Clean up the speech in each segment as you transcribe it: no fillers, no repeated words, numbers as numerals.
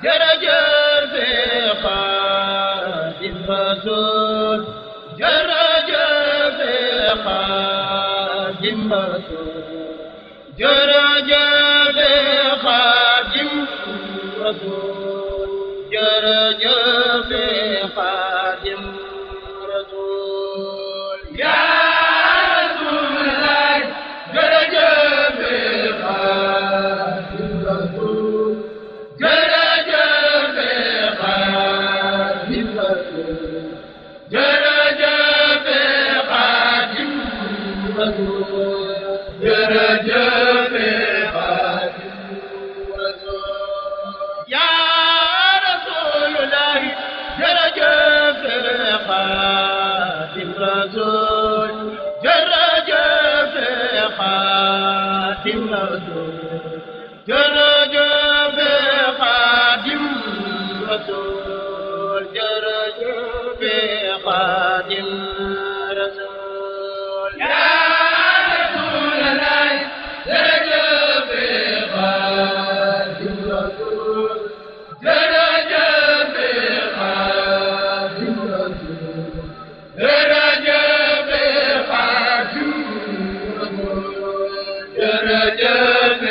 jërëjëf Xaadim Rasuul jërëjëf Xaadim Rasuul jërëjëf Xaadim Rasuul jërëjëf Xaadim Rasuul yaa Rasuulallaah jërëjëf Xaadim Rasuul jërëjëf Xaadim Rasuul jërëjëf Xaadim Rasuul jërëjëf Xaadim Rasuul yaa Rasuulallaah jërëjëf Xaadim Rasuul jërëjëf Xaadim Rasuul jërëjëf Xaadim Rasuul jërëjëf Xaadim Rasuul yaa Rasuulallaah jërëjëf Xaadim Rasuul jërëjëf Xaadim Rasuul jërëjëf Xaadim Rasuul jërëjëf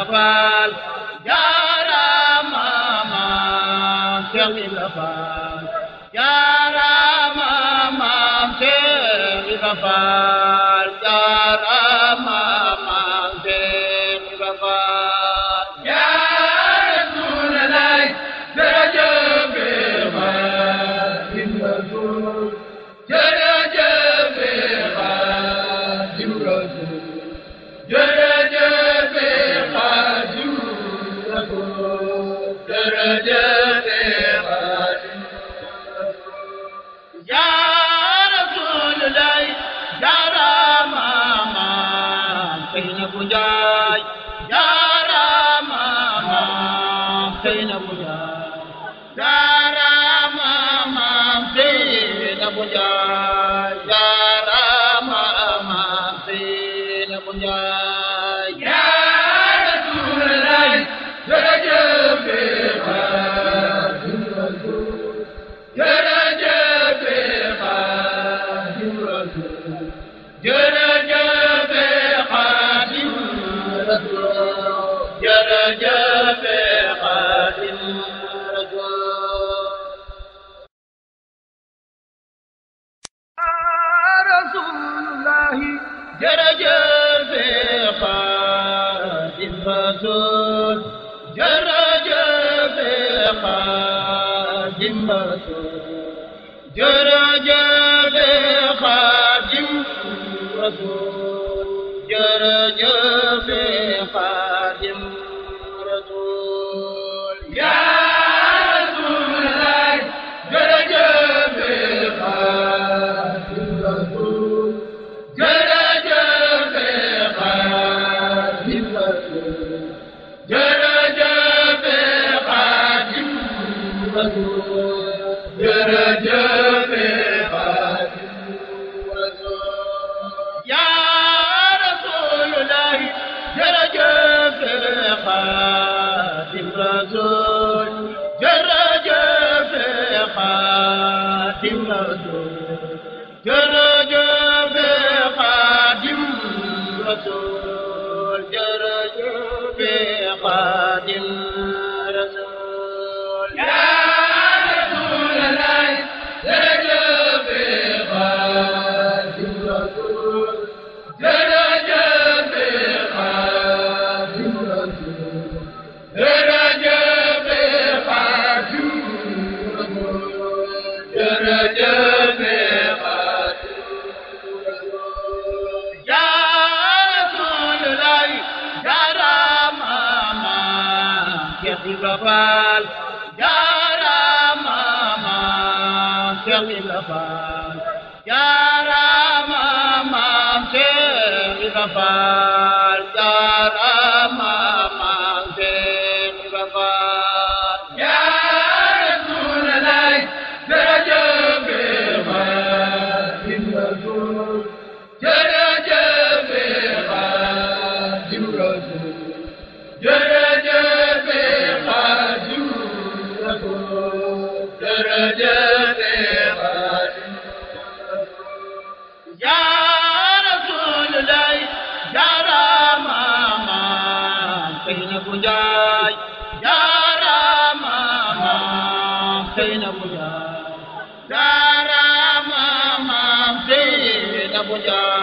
Faal jaaraama maam Seex Ibra Faal jaaraama maam Seex Ibra Faal jaaraama maam Seex Ibra Faal yaa Rasuulallaah jërëjëf Xaadim Rasuul jërëjëf Xaadim Rasuul jërëjëf Xaadim Rasuul jërëjëf Xaadim Rasuul yaa Rasuulallaah jaaraama maam Seynabu Njaay jaaraama maam Seynabu Njaay jaaraama maam Seynabu Njaay jaaraama maam Seynabu Njaay yaa Rasuulallaah jërëjëf Xaadim Rasuul jërëjëf Xaadim Rasuul jërëjëf Xaadim Rasuul jërëjëf Xaadim Rasuul jërëjëf Xaadim Rasuul jërëjëf Xaadim Rasuul jërëjëf Xaadim Rasuul jërëjëf Xaadim Rasuul yaa Rasuulallaah jërëjëf Xaadim Rasuul jërëjëf Xaadim Rasuul jërëjëf Xaadim Rasuul jërëjëf Xaadim Rasuul yaa Rasuulallaah jërëjëf Xaadim Rasuul jërëjëf Xaadim Rasuul jërëjëf Xaadim Rasuul jërëjëf Xaadim Rasuul yaa Rasuulallaah jërëjëf Xaadim Rasuul jërëjëf Xaadim Rasuul jërëjëf Xaadim Rasuul jërëjëf Ibra Faal jaaraama maam Seex Ibra Faal jaaraama maam Seex Ibra Faal jaaraama maam Seex Ibra Faal yaa Rasuulallaah jërëjëf Xaadim Jaara maam Seynabu Njaay